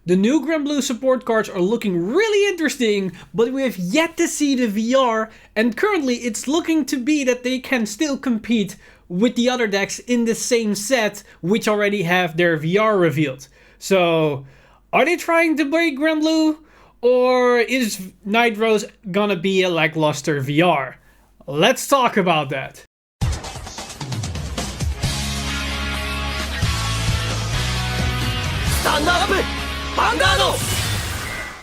The new Granblue support cards are looking really interesting, but we have yet to see the VR, and currently it's looking to be that they can still compete with the other decks in the same set, which already have their VR revealed. So, are they trying to break Granblue? Or is Night gonna be a lackluster VR? Let's talk about that. Stand up! Vanguard!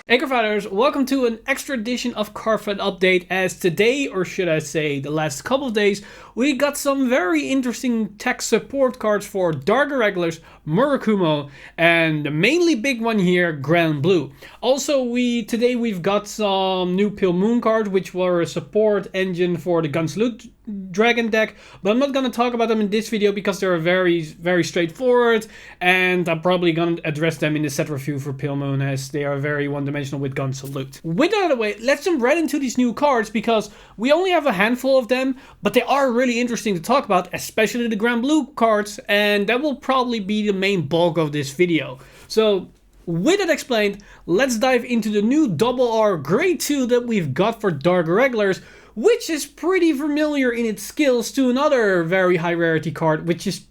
Hey Cardfighters, welcome to an extra edition of Cardfight Update, as today, or should I say the last couple of days, we got some very interesting tech support cards for Dark Irregulars, Murakumo, and the mainly big one here, Granblue. Also, today we've got some new Pale Moon cards, which were a support engine for the Gunsalute Dragon deck, but I'm not going to talk about them in this video because they're very straightforward, and I'm probably going to address them in the set review for Pale Moon, as they are very one-dimensional with Gunsalute. With that out of the way, let's jump right into these new cards, because we only have a handful of them, but they are really interesting to talk about, especially the Granblue cards, and that will probably be the main bulk of this video. So, with that explained, let's dive into the new RR Grade 2 that we've got for Dark Irregulars, which is pretty familiar in its skills to another very high rarity card, which is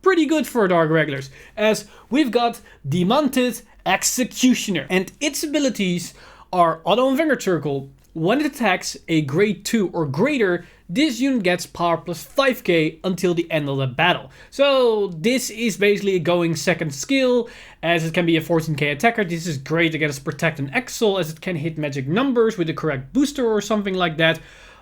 pretty good for Dark Irregulars, as we've got Demonted Executioner, and its abilities are Auto and Vanguard Circle. When it attacks a grade 2 or greater, this unit gets power plus 5k until the end of the battle. So this is basically a going second skill, as it can be a 14k attacker. This is great against Protect and Exile, as it can hit magic numbers with the correct booster or something like that.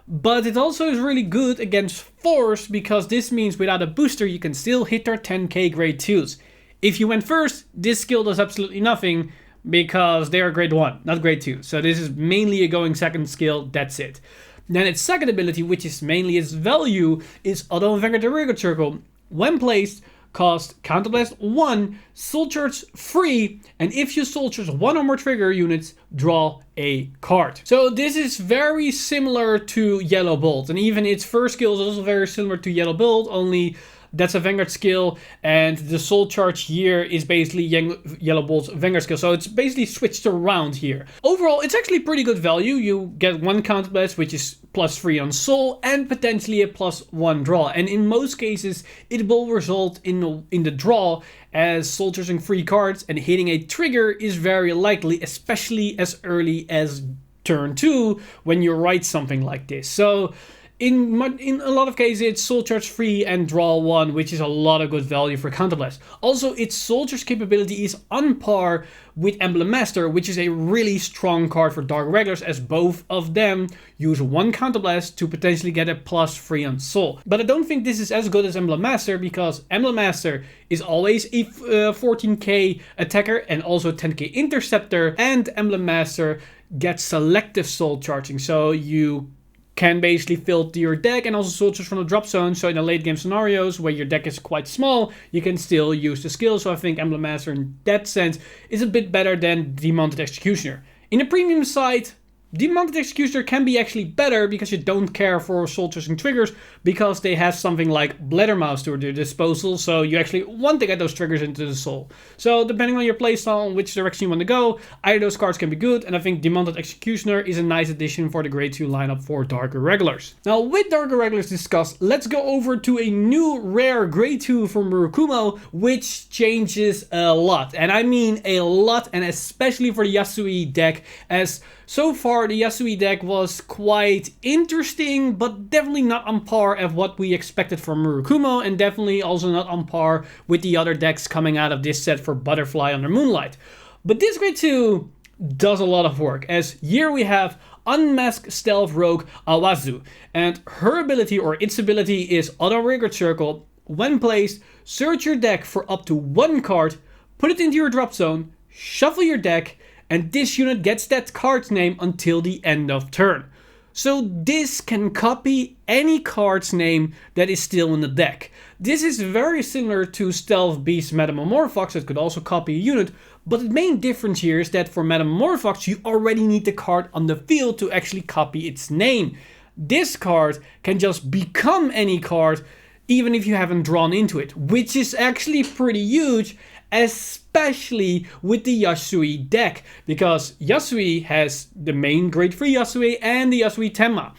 But it also is really good against Force, because this means without a booster you can still hit their 10k grade 2s. If you went first, this skill does absolutely nothing, because they are grade 1, not grade 2. So this is mainly a going second skill, that's it. Then its second ability, which is mainly its value, is Auto and Vanguard Irregular Circle. When placed, cost Counterblast 1, Soul Charge free, and if you Soul Charge 1 or more trigger units, draw a card. So this is very similar to Yellow Bolt, and even its first skill is also very similar to Yellow Bolt, only that's a Vanguard skill, and the Soul Charge here is basically Yellow Bolt's Vanguard skill, so it's basically switched around here. Overall, it's actually pretty good value. You get one Counterblast, which is +3 on Soul, and potentially a +1 draw, and in most cases, it will result in the draw, as Soul Charging 3 cards and hitting a trigger is very likely, especially as early as turn 2, when you write something like this. So, in a lot of cases, it's Soul Charge 3 and draw 1, which is a lot of good value for Counterblast. Also, its Soul Charge capability is on par with Emblem Master, which is a really strong card for Dark Irregulars, as both of them use one Counterblast to potentially get a +3 on Soul. But I don't think this is as good as Emblem Master, because Emblem Master is always a 14k attacker and also 10k interceptor, and Emblem Master gets selective Soul Charging, so you can basically filter your deck and also Soul Charge from the drop zone, so in the late game scenarios where your deck is quite small, you can still use the skill. So I think Emblem Master in that sense is a bit better than Demonted Executioner. In the premium side, Demonted Executioner can be actually better, because you don't care for Soul Charging triggers, because they have something like Bladdermouse to their disposal, so you actually want to get those triggers into the Soul. So depending on your playstyle and which direction you want to go, either those cards can be good, and I think Demonted Executioner is a nice addition for the grade 2 lineup for Dark Irregulars. Now, with Dark Irregulars discussed, let's go over to a new rare grade 2 for Murakumo, which changes a lot, and I mean a lot, and especially for the Yasui deck, as so far the Yasui deck was quite interesting, but definitely not on par of what we expected from Murakumo, and definitely also not on par with the other decks coming out of this set for Butterfly under Moonlight. But this grade 2 does a lot of work, as here we have Unmasked Stealth Rogue Awazu, and her ability, or its ability, is Auto Vanguard Circle. When placed, search your deck for up to one card, put it into your drop zone, shuffle your deck, and this unit gets that card's name until the end of turn. So this can copy any card's name that is still in the deck. This is very similar to Stealth Beast Metamorphox that could also copy a unit, but the main difference here is that for Metamorphox you already need the card on the field to actually copy its name. This card can just become any card even if you haven't drawn into it, which is actually pretty huge, especially with the Yasui deck, because Yasui has the main grade 3 Yasui and the Yasui Tenma.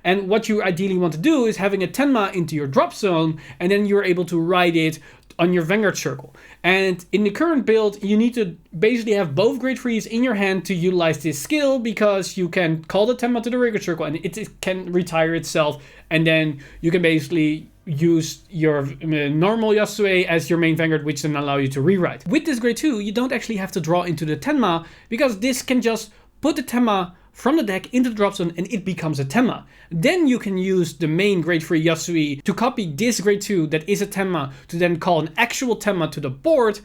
And what you ideally want to do is having a Tenma into your drop zone, and then you're able to ride it on your Vanguard circle. And in the current build, you need to basically have both grade 3s in your hand to utilize this skill, because you can call the Tenma to the Irregular circle and it can retire itself, and then you can basically use your normal Yasui as your main Vanguard, which then allow you to rewrite. With this grade 2, you don't actually have to draw into the Tenma, because this can just put the Tenma from the deck into the drop zone and it becomes a Tenma. Then you can use the main grade 3 Yasui to copy this grade 2 that is a Tenma to then call an actual Tenma to the board.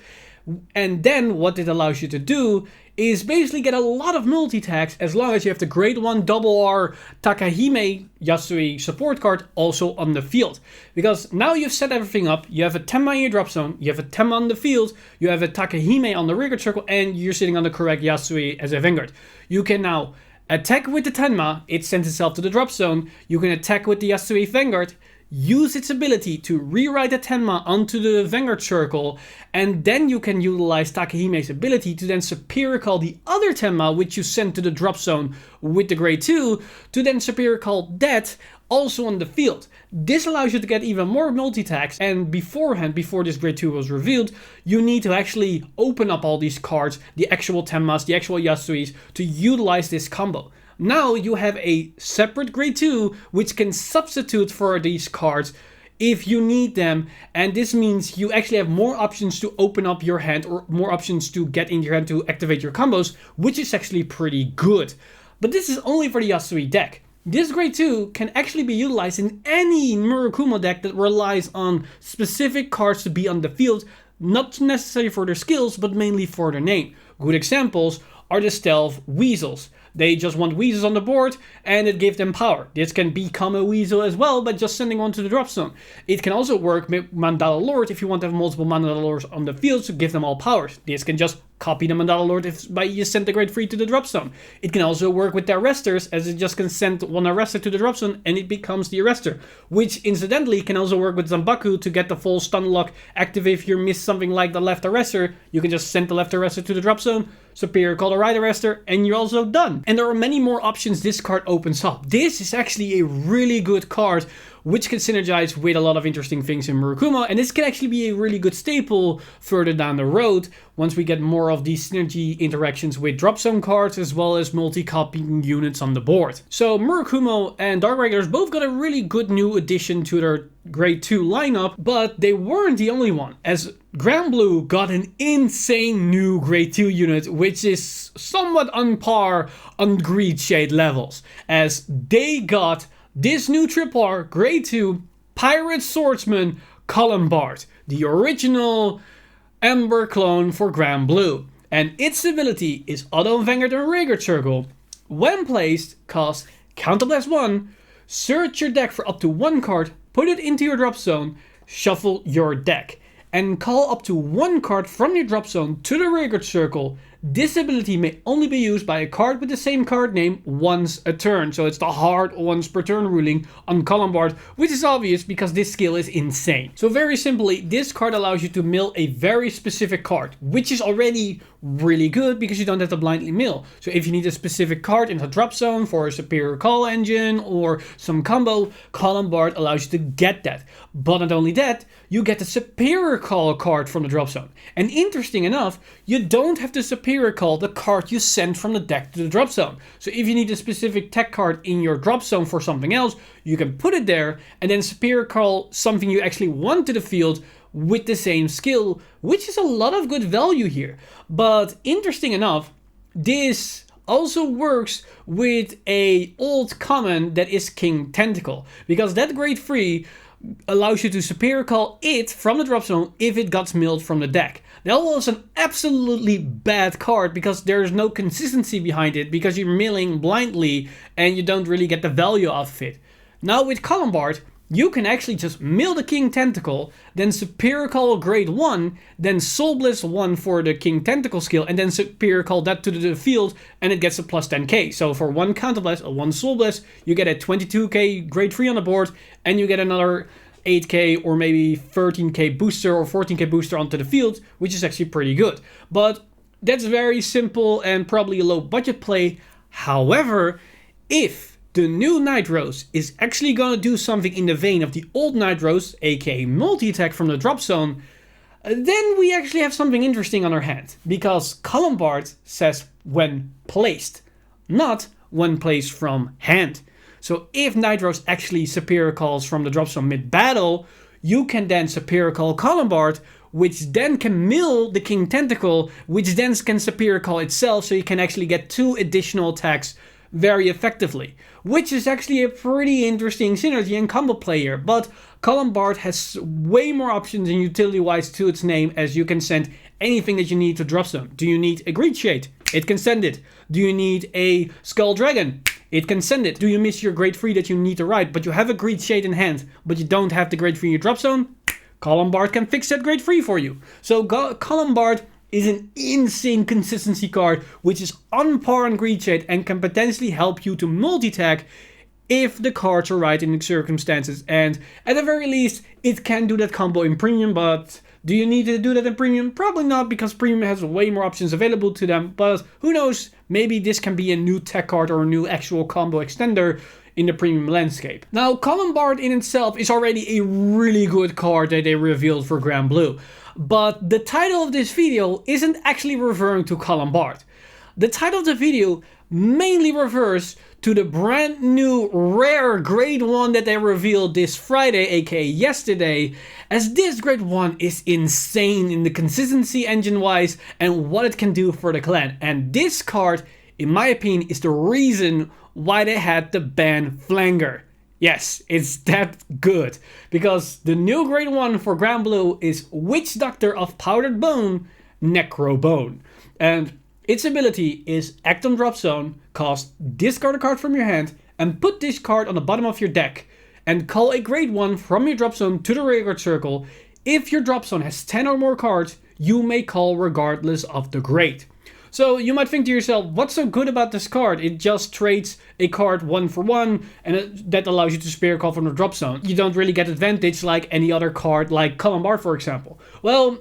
And then what it allows you to do is basically get a lot of multi-tags as long as you have the grade 1 double R Takahime Yasui support card also on the field. Because now you've set everything up, you have a Tenma in your drop zone, you have a Tenma on the field, you have a Takahime on the Vanguard circle, and you're sitting on the correct Yasui as a Vanguard. You can now attack with the Tenma, it sends itself to the drop zone. You can attack with the Yasui Vanguard, use its ability to rewrite the Tenma onto the Vanguard circle, and then you can utilize Takahime's ability to then superior call the other Tenma, which you sent to the drop zone with the grade 2, to then superior call that also on the field. This allows you to get even more multi-tags, and beforehand, before this grade 2 was revealed, you need to actually open up all these cards, the actual Tenmas, the actual Yasuis, to utilize this combo. Now you have a separate grade 2 which can substitute for these cards if you need them, and this means you actually have more options to open up your hand, or more options to get in your hand to activate your combos, which is actually pretty good. But this is only for the Yasui deck. This grade 2 can actually be utilized in any Murakumo deck that relies on specific cards to be on the field, not necessarily for their skills, but mainly for their name. Good examples are the Stealth Weasels. They just want Weasels on the board, and it gives them power. This can become a Weasel as well by just sending one to the drop zone. It can also work with Mandala Lord if you want to have multiple Mandala Lords on the field to give them all powers. This can just copy the Mandala Lord by you send the grade 3 to the drop zone. It can also work with the Arresters, as it just can send one Arrestor to the drop zone and it becomes the Arrestor. Which incidentally can also work with Zanbaku to get the full stun lock active. If you miss something like the left Arrestor, you can just send the left Arrestor to the drop zone, superior call the right Arrestor, and you're also done. And there are many more options this card opens up. This is actually a really good card which can synergize with a lot of interesting things in Murakumo, and this can actually be a really good staple further down the road once we get more of these synergy interactions with drop zone cards as well as multi-copying units on the board. So Murakumo and Dark Regulars both got a really good new addition to their grade 2 lineup, but they weren't the only one, as Granblue got an insane new grade 2 unit, which is somewhat on par on Greed Shade levels, as they got this new triple R grade 2 Pirate Swordsman Columbard, the original Ember clone for Granblue, and its ability is auto Vanguard and Vanguard circle. When placed, cost Counterblast 1, search your deck for up to 1 card, put it into your drop zone, shuffle your deck, and call up to 1 card from your drop zone to the Vanguard circle. This ability may only be used by a card with the same card name once a turn, so it's the hard once per turn ruling on Columbard, which is obvious because this skill is insane. So very simply, this card allows you to mill a very specific card, which is already really good because you don't have to blindly mill. So if you need a specific card in the drop zone for a superior call engine or some combo, Columbard allows you to get that. But not only that, you get the superior call card from the drop zone. And interesting enough, you don't have to superior call the card you send from the deck to the drop zone. So if you need a specific tech card in your drop zone for something else, you can put it there and then superior call something you actually want to the field with the same skill, which is a lot of good value here. But interesting enough, this also works with a old common that is King Tentacle, because that grade 3 allows you to superior call it from the drop zone if it got milled from the deck. That was an absolutely bad card because there's no consistency behind it, because you're milling blindly and you don't really get the value of it. Now with Columbard, you can actually just mill the King Tentacle, then superior call grade 1, then Soul Bliss 1 for the King Tentacle skill, and then superior call that to the field, and it gets a plus 10k. So for 1 Counter Blast or 1 Soul Bliss, you get a 22k grade 3 on the board, and you get another 8k or maybe 13k booster or 14k booster onto the field, which is actually pretty good. But that's very simple and probably a low budget play. However, if the new Nitros is actually gonna do something in the vein of the old Nitros, aka multi-attack from the drop zone, then we actually have something interesting on our hand. Because Colombard says when placed, not when placed from hand. So if Nitros actually superior calls from the drop zone mid-battle, you can then superior call Colombard, which then can mill the King Tentacle, which then can superior call itself, so you can actually get 2 additional attacks very effectively. Which is actually a pretty interesting synergy and combo player, but Colombard has way more options and utility-wise to its name, as you can send anything that you need to drop zone. Do you need a Greed Shade? It can send it. Do you need a Skull Dragon? It can send it. Do you miss your Grade 3 that you need to ride, but you have a Greed Shade in hand, but you don't have the Grade 3 in your drop zone? Colombard can fix that Grade 3 for you. So Colombard is an insane consistency card, which is on par on Greed Shade and can potentially help you to multi-tag if the cards are right in the circumstances. And at the very least, it can do that combo in Premium, but do you need to do that in Premium? Probably not, because Premium has way more options available to them, but who knows, maybe this can be a new tech card or a new actual combo extender in the Premium landscape. Now, Colombard in itself is already a really good card that they revealed for Granblue, but the title of this video isn't actually referring to Colombard. The title of the video mainly refers to the brand new rare Grade 1 that they revealed this Friday, aka yesterday, as this Grade 1 is insane in the consistency engine wise and what it can do for the clan. And this card, in my opinion, is the reason why they had to ban Flanger. Yes, it's that good, because the new Grade 1 for Granblue is Witch Doctor of Powdered Bone, Necrobone. And its ability is act on drop zone, cast, discard a card from your hand, and put this card on the bottom of your deck, and call a Grade 1 from your drop zone to the Vanguard circle. If your drop zone has 10 or more cards, you may call regardless of the grade. So you might think to yourself, what's so good about this card? It just trades a card 1 for 1, and that allows you to spear call from the drop zone. You don't really get advantage like any other card, like Colombard for example. Well,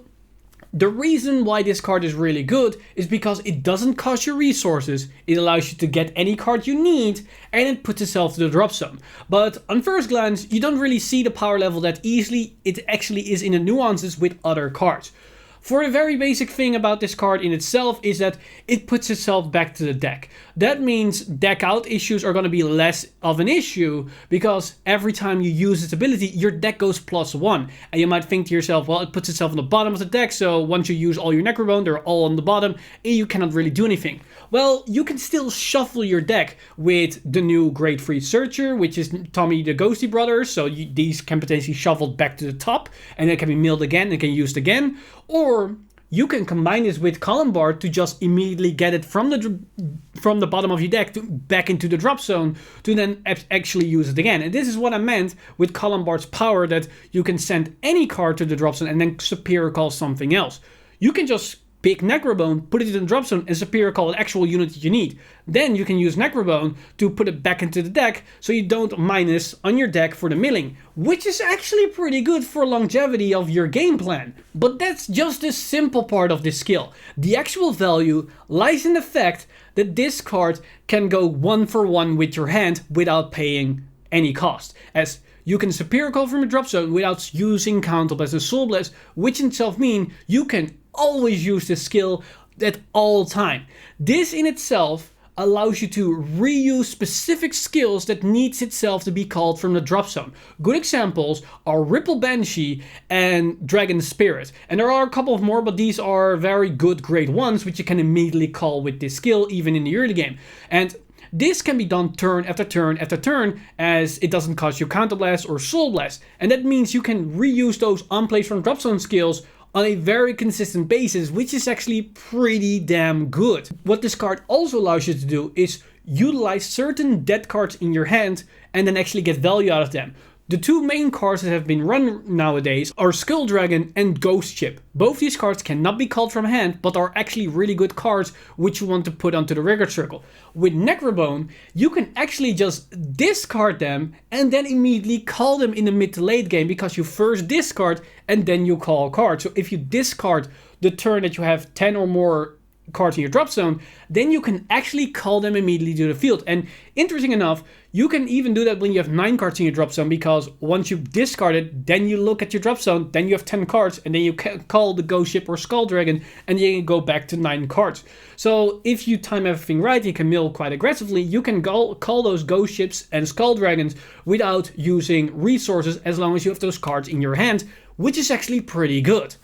the reason why this card is really good is because it doesn't cost you resources, it allows you to get any card you need, and it puts itself to the drop zone. But on first glance, you don't really see the power level that easily. It actually is in the nuances with other cards. For the very basic thing about this card in itself is that it puts itself back to the deck. That means deck out issues are going to be less of an issue, because every time you use its ability, your deck goes +1. And you might think to yourself, well, it puts itself on the bottom of the deck, so once you use all your Necrobone, they're all on the bottom, and you cannot really do anything. Well, you can still shuffle your deck with the new Grade 3 Searcher, which is Tommy the Ghosty Brothers, so these can potentially shuffle back to the top, and they can be milled again and can be used again. Or you can combine this with Colombard to just immediately get it from the bottom of your deck back into the drop zone to then actually use it again. And this is what I meant with Colombard's power, that you can send any card to the drop zone and then superior call something else. You can just pick Necrobone, put it in the drop zone, and superior call an actual unit that you need. Then you can use Necrobone to put it back into the deck, so you don't minus on your deck for the milling, which is actually pretty good for longevity of your game plan. But that's just the simple part of this skill. The actual value lies in the fact that this card can go 1 for 1 with your hand without paying any cost, as you can superior call from a drop zone without using Counter Blast and Soul Blast, which in itself mean you can always use this skill at all time. This in itself allows you to reuse specific skills that needs itself to be called from the drop zone. Good examples are Ripple Banshee and Dragon Spirit. And there are a couple of more, but these are very good Grade 1s, which you can immediately call with this skill, even in the early game. And this can be done turn after turn after turn, as it doesn't cost you Counter Blast or Soul Blast. And that means you can reuse those on place from drop zone skills on a very consistent basis, which is actually pretty damn good. What this card also allows you to do is utilize certain dead cards in your hand and then actually get value out of them. The two main cards that have been run nowadays are Skull Dragon and Ghost Ship. Both these cards cannot be called from hand, but are actually really good cards which you want to put onto the record circle. With Necrobone, you can actually just discard them and then immediately call them in the mid to late game, because you first discard and then you call a card. So if you discard the turn that you have 10 or more cards in your drop zone, then you can actually call them immediately to the field. And interesting enough, you can even do that when you have 9 cards in your drop zone, because once you've discarded, then you look at your drop zone, then you have 10 cards, and then you can call the Ghost Ship or Skull Dragon, and then you go back to 9 cards. So if you time everything right, you can mill quite aggressively. You can call those Ghost Ships and Skull Dragons without using resources, as long as you have those cards in your hand, which is actually pretty good.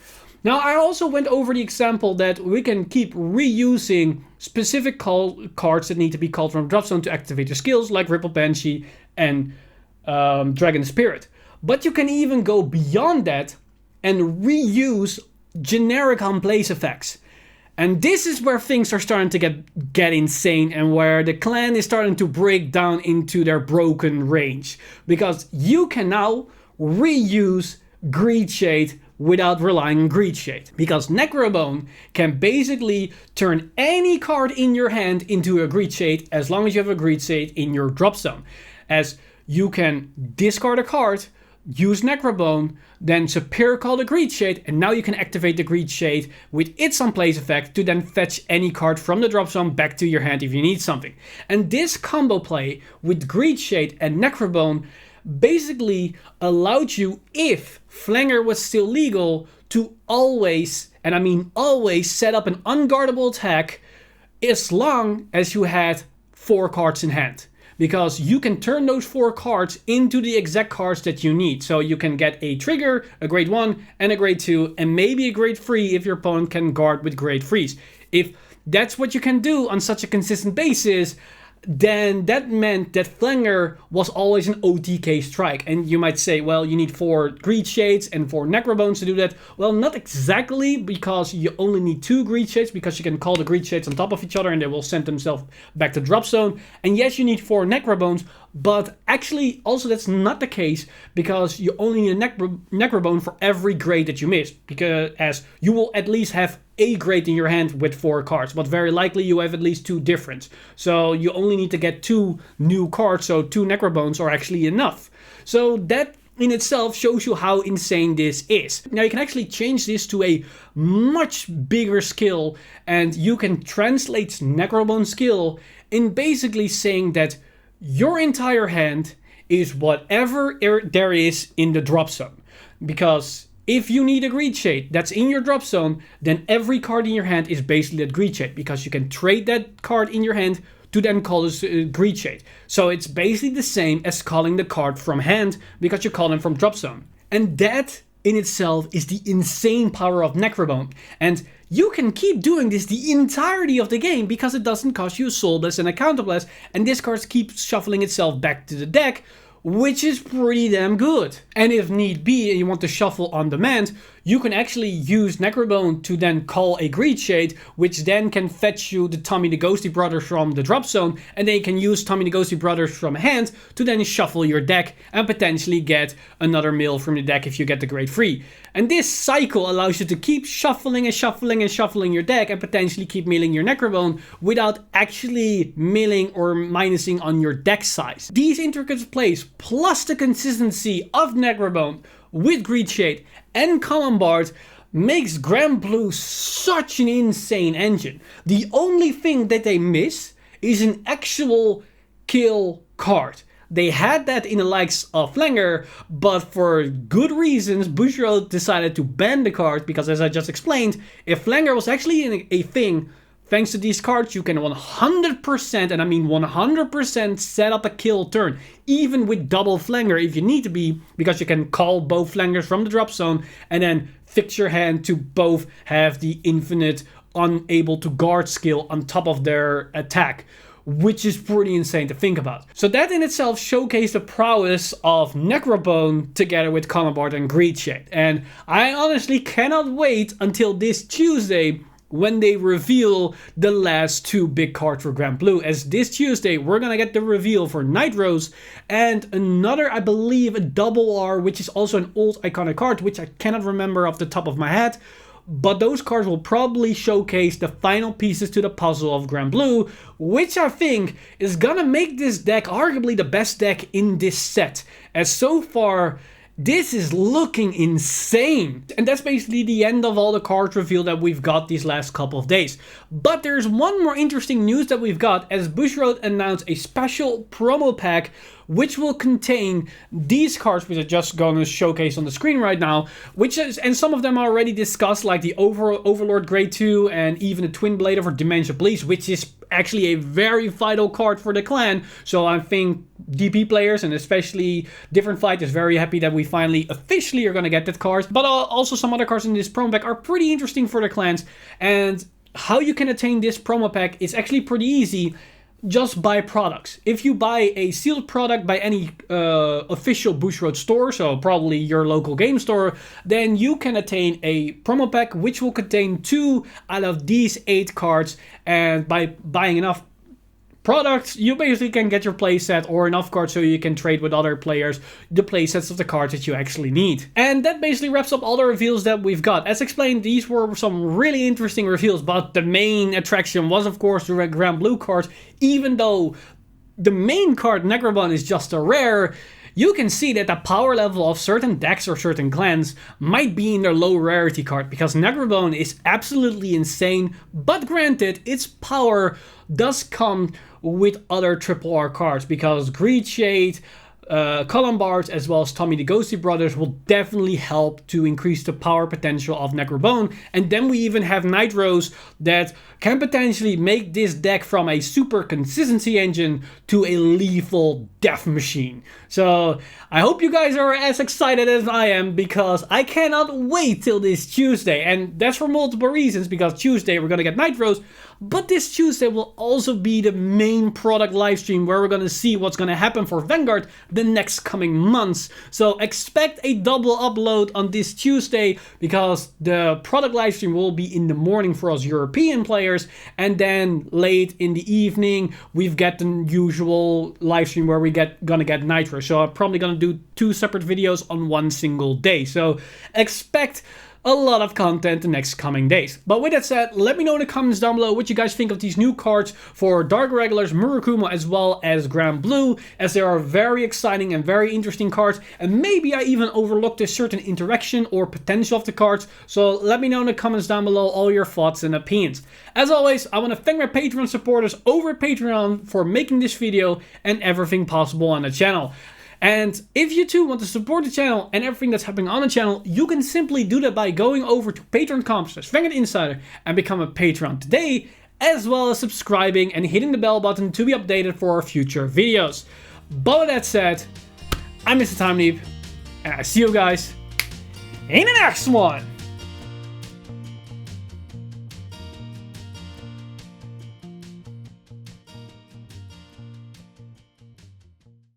Now, I also went over the example that we can keep reusing specific cards that need to be called from drop zone to activate your skills, like Ripple Banshee and Dragon Spirit. But you can even go beyond that and reuse generic on-place effects. And this is where things are starting to get insane, and where the clan is starting to break down into their broken range. Because you can now reuse Greed Shade without relying on Greed Shade. Because Necrobone can basically turn any card in your hand into a Greed Shade, as long as you have a Greed Shade in your drop zone. As you can discard a card, use Necrobone, then Superior Call the Greed Shade, and now you can activate the Greed Shade with its on-place effect to then fetch any card from the drop zone back to your hand if you need something. And this combo play with Greed Shade and Necrobone basically allowed you, if Flanger was still legal, to always, and I mean always, set up an unguardable attack as long as you had 4 cards in hand. Because you can turn those 4 cards into the exact cards that you need. So you can get a trigger, a grade 1, and a grade 2, and maybe a grade 3 if your opponent can guard with grade 3s. If that's what you can do on such a consistent basis, then that meant that Flanger was always an OTK strike. And you might say, well, you need 4 Greed Shades and 4 Necrobones to do that. Well, not exactly, because you only need 2 Greed Shades, because you can call the Greed Shades on top of each other and they will send themselves back to drop zone. And yes, you need 4 Necrobones, but actually also that's not the case, because you only need a Necrobone for every grade that you miss, because as you will at least have a grade in your hand with 4 cards, but very likely you have at least 2 different. So you only need to get 2 new cards, so 2 Necrobones are actually enough. So that in itself shows you how insane this is. Now you can actually change this to a much bigger skill, and you can translate Necrobone skill in basically saying that your entire hand is whatever there is in the drop zone. Because if you need a Greed Shade that's in your drop zone, then every card in your hand is basically that Greed Shade, because you can trade that card in your hand to then call this Greed Shade. So it's basically the same as calling the card from hand, because you call them from drop zone. And that in itself is the insane power of Necrobone. And you can keep doing this the entirety of the game, because it doesn't cost you a Soul Blast and a Counter Blast, and this card keeps shuffling itself back to the deck, which is pretty damn good. And if need be and you want to shuffle on demand, you can actually use Necrobone to then call a Greed Shade, which then can fetch you the Tommy the Ghosty Brothers from the drop zone, and then you can use Tommy the Ghosty Brothers from hand to then shuffle your deck and potentially get another mill from the deck if you get the grade 3. And this cycle allows you to keep shuffling and shuffling and shuffling your deck and potentially keep milling your Necrobone without actually milling or minusing on your deck size. These intricate plays plus the consistency of Necrobone with Greed Shade and Common Bard makes Granblue such an insane engine. The only thing that they miss is an actual kill card. They had that in the likes of Flanger, but for good reasons, Bushiroad decided to ban the card, because as I just explained, if Flanger was actually a thing, thanks to these cards, you can 100%, and I mean 100%, set up a kill turn, even with double Flanger if you need to be, because you can call both Flangers from the drop zone and then fix your hand to both have the infinite unable to guard skill on top of their attack, which is pretty insane to think about. So that in itself showcased the prowess of Necrobone together with Common Bard and Greed Shade. And I honestly cannot wait until this Tuesday, when they reveal the last 2 big cards for Granblue. As this Tuesday, we're gonna get the reveal for Nitros and another, I believe, a double R, which is also an old iconic card, which I cannot remember off the top of my head. But those cards will probably showcase the final pieces to the puzzle of Granblue, which I think is gonna make this deck arguably the best deck in this set. As so far, this is looking insane. And that's basically the end of all the cards revealed that we've got these last couple of days. But there's one more interesting news that we've got, as Bushiroad announced a special promo pack which will contain these cards, which I'm just going to showcase on the screen right now, and some of them are already discussed, like the Overlord Grade 2 and even the Twin Blade of Dimension Police, which is actually a very vital card for the clan. So I think DP players and especially Different Flight is very happy that we finally officially are going to get that card. But also some other cards in this promo pack are pretty interesting for the clans. And how you can attain this promo pack is actually pretty easy. Just buy products. If you buy a sealed product by any official Bushiroad store, so probably your local game store, then you can attain a promo pack which will contain 2 out of these 8 cards. And by buying enough products, you basically can get your playset or enough cards so you can trade with other players the playsets of the cards that you actually need. And that basically wraps up all the reveals that we've got. As explained, these were some really interesting reveals, but the main attraction was of course the Granblue card. Even though the main card, Necrobon, is just a rare, you can see that the power level of certain decks or certain clans might be in their low rarity card, because Necrobone is absolutely insane, but granted, its power does come with other triple R cards, because Greed Shade, Columbards, as well as Tommy the Ghosty Brothers will definitely help to increase the power potential of Necrobone. And then we even have Nitros that can potentially make this deck from a super consistency engine to a lethal death machine. So I hope you guys are as excited as I am, because I cannot wait till this Tuesday. And that's for multiple reasons, because Tuesday we're going to get Nitros, but this Tuesday will also be the main product livestream where we're going to see what's going to happen for Vanguard the next coming months. So expect a double upload on this Tuesday, because the product livestream will be in the morning for us European players, and then late in the evening we've got the usual livestream where we gonna get Nitro. So I'm probably gonna do 2 separate videos on one single day. So expect a lot of content the next coming days. But with that said, let me know in the comments down below what you guys think of these new cards for Dark Irregulars, Murakumo, as well as Granblue, as they are very exciting and very interesting cards. And maybe I even overlooked a certain interaction or potential of the cards. So let me know in the comments down below all your thoughts and opinions. As always, I want to thank my Patreon supporters over at Patreon for making this video and everything possible on the channel. And if you too want to support the channel and everything that's happening on the channel, you can simply do that by going over to patreon.com/VanguardInsider and become a patron today, as well as subscribing and hitting the bell button to be updated for our future videos. But with that said, I'm Mr. Time Leap, and I see you guys in the next one.